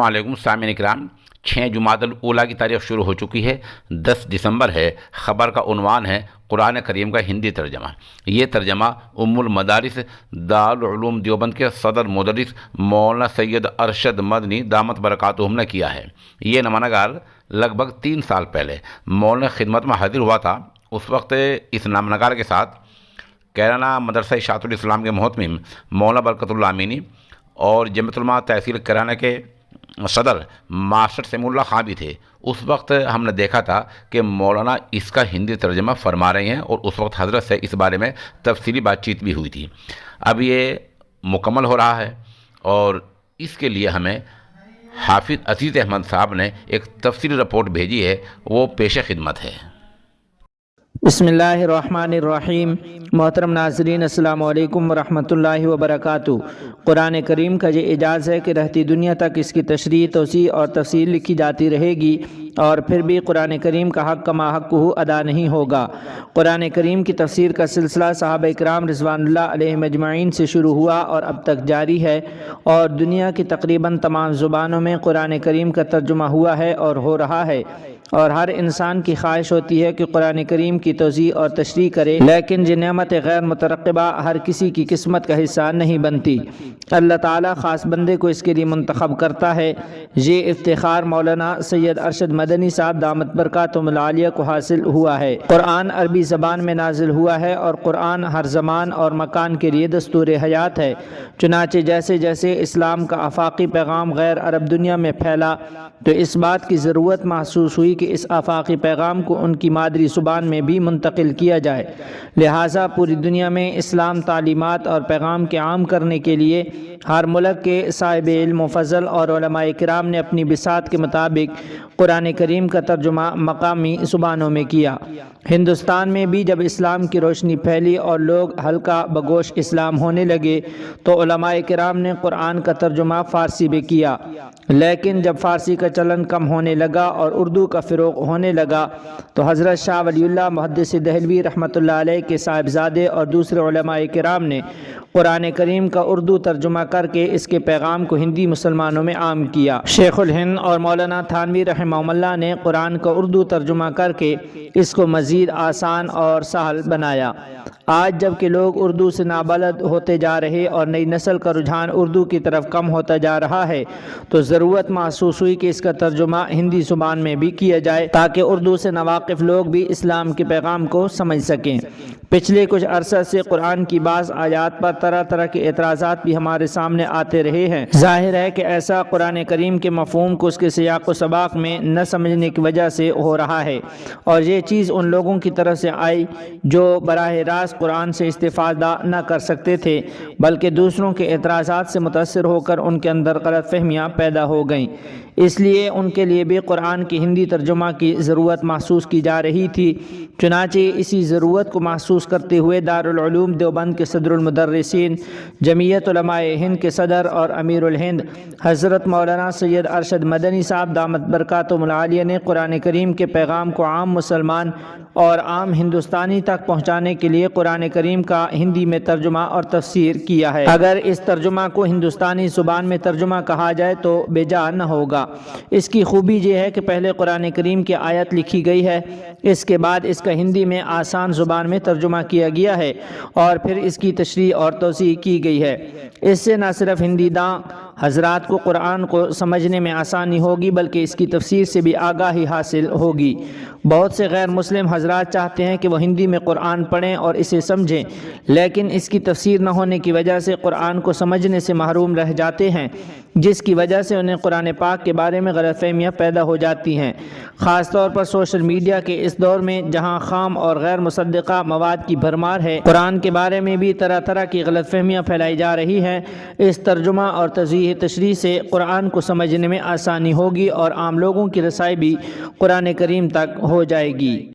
अस्सलाम वालेकुम सामीन इकराम। 6 जुमादुल ऊला की तारीख शुरू हो चुकी है। 10 दिसंबर है। ख़बर का उन्वान है कुरान करीम का हिंदी तर्जमा। ये तर्जमा उम्मुल मदारिस दारुल उलूम देवबंद के सदर मुदर्रिस मौलाना सैयद अरशद मदनी दामत बरकातुहुम ने किया है। ये नमूनागार लगभग 3 साल पहले मौलाना खिदमत में हाजिर हुआ था। उस वक्त इस नमूनागार के साथ कैराना मदरसा इशाअतुल इस्लाम के मोहतमिम मौलाना बरकतुल्लाह अमीनी और जमीयत उलमा तहसील कैराना के सदर मास्टर समीउल्लाह खां भी थे। उस वक्त हमने देखा था कि मौलाना इसका हिंदी तर्जमा फरमा रहे हैं और उस वक्त हज़रत से इस बारे में तफसीली बातचीत भी हुई थी। अब ये मुकम्मल हो रहा है और इसके लिए हमें हाफिज़ अजीज़ अहमद साहब ने एक तफसीली रिपोर्ट भेजी है, वो पेश खिदमत है। बिस्मिल्लाहिर्रहमानिर्रहीम। मोहतरम नाज़रीन, अस्सलामु अलैकुम वरहमतुल्लाहि वबरकातुहू। कुरान करीम का ये एजाज़ है कि रहती दुनिया तक इसकी तशरीह, तौसीह और तफसील लिखी जाती रहेगी और फिर भी कुरान करीम का हक़ कमा हक़्क़ुहु अदा नहीं होगा। कुरान करीम की तफसीर का सिलसिला सहाबा इकराम रिज़वानुल्लाह अलैहिम अजमईन से शुरू हुआ और अब तक जारी है और दुनिया की तकरीबन तमाम ज़ुबानों में कुरान करीम का तर्जुमा हुआ है और हो रहा है। और हर इंसान की ख्वाहिश होती है कि कुरान करीम की तौज़ीह और तशरीह करे, लेकिन ये नेमत गैर मुतरक़िबा हर किसी की किस्मत का हिस्सा नहीं बनती। अल्लाह ताला ख़ास बंदे को इसके लिए मुंतखब करता है। ये इफ्तिखार मौलाना सैयद अरशद मदनी साहब दामत बरकातुहुमुल आलिया को हासिल हुआ है। कुरान अरबी ज़बान में नाजिल हुआ है और कुरान हर ज़मान और मकान के लिए दस्तूर हयात है। चुनाचे जैसे जैसे इस्लाम का आफाकी पैगाम गैर अरब दुनिया में फैला तो इस बात की ज़रूरत महसूस हुई कि इस आफाकी पैगाम को उनकी मादरी ज़ुबान में भी मुंतकिल किया जाए। लिहाजा पूरी दुनिया में इस्लाम तालीमात और पैगाम के आम करने के लिए हर मुल्क के साहिब इल्म फज़ल और उलमाए किराम ने अपनी बिसात के मुताबिक कुरान करीम का तर्जुमा मकामी ज़ुबानों में किया। हिंदुस्तान में भी जब इस्लाम की रोशनी फैली और लोग हल्का बगोश इस्लाम होने लगे तो उलमाए किराम ने कुरान का तर्जुमा फ़ारसी में किया। लेकिन जब फ़ारसी का चलन कम होने लगा और उर्दू का फ़िरोग़ होने लगा तो हज़रत शाह वलीउल्लाह मुहद्दिस दहलवी रहमतुल्लाह अलैह के साहिबजादे और दूसरे उलमाए किराम ने कुरान करीम का उर्दू तर्जुमा करके इसके पैगाम को हिंदी मुसलमानों में आम किया। शेखुल हिंद और मौलाना थानवी रहमहुल्लाह ने कुरान का उर्दू तर्जुमा करके इसको मज़ीद आसान और सहल बनाया। आज जबकि लोग उर्दू से नाबलद होते जा रहे और नई नस्ल का रुझान उर्दू की तरफ कम होता जा रहा है तो ज़रूरत महसूस हुई कि इसका तर्जुमा हिंदी ज़ुबान में भी किया जाए ताकि उर्दू से नवाकिफ़ लोग भी इस्लाम के पैगाम को समझ सकें। पिछले कुछ अरसा से कुरान की बाज़ आयात पर तरह तरह के एतराज़ात भी हमारे सामने आते रहे हैं। ज़ाहिर है कि ऐसा कुरान करीम के मफ़हूम को उसके सियाक़ व सबाक़ में न समझने की वजह से हो रहा है और ये चीज़ उन लोगों की तरफ से आई जो बराह रास्त कुरान से इस्तिफ़ादा न कर सकते थे बल्कि दूसरों के एतराज़ात से मुतासिर होकर उनके अंदर गलत फहमियाँ पैदा हो गईं। इसलिए उनके लिए भी कुरान की हिंदी तर्जुमा की ज़रूरत महसूस की जा रही थी। चुनाचे इसी ज़रूरत को महसूस करते हुए दारुल उलूम देवबंद के सदरुल मुदर्रिसीन, जमीयत उलमाए हिंद के सदर और अमीरुल हिंद हज़रत मौलाना सैयद अरशद मदनी साहब दामत बरकातुहुमुल आलिया ने कुरान करीम के पैगाम को आम मुसलमान और आम हिंदुस्तानी तक पहुँचाने के लिए कुरान करीम का हिंदी में तर्जुमा और तफसीर किया है। अगर इस तर्जुमा को हिंदुस्तानी ज़ुबान में तर्जुमा कहा जाए तो बेजा न होगा। इसकी खूबी ये है कि पहले कुरान करीम की आयत लिखी गई है, इसके बाद इसका हिंदी में आसान ज़ुबान में तर्जुमा किया गया है और फिर इसकी तशरीह और तौसीह की गई है। इससे न सिर्फ हिंदी दां हज़रात को कुरान को समझने में आसानी होगी बल्कि इसकी तफसीर से भी आगाही हासिल होगी। बहुत से गैर मुस्लिम हज़रात चाहते हैं कि वो हिंदी में कुरान पढ़ें और इसे समझें, लेकिन इसकी तफसीर न होने की वजह से कुरान को समझने से महरूम रह जाते हैं, जिसकी वजह से उन्हें कुरान पाक के बारे में गलतफहमियाँ पैदा हो जाती हैं। ख़ास तौर पर सोशल मीडिया के इस दौर में जहाँ खाम और गैर मुसद्दक़ा मवाद की भरमार है, कुरान के बारे में भी तरह तरह की गलतफहमियाँ फैलाई जा रही हैं। इस तर्जुमा और तशरीह से कुरान को समझने में आसानी होगी और आम लोगों की रसाई भी कुरान करीम तक हो जाएगी।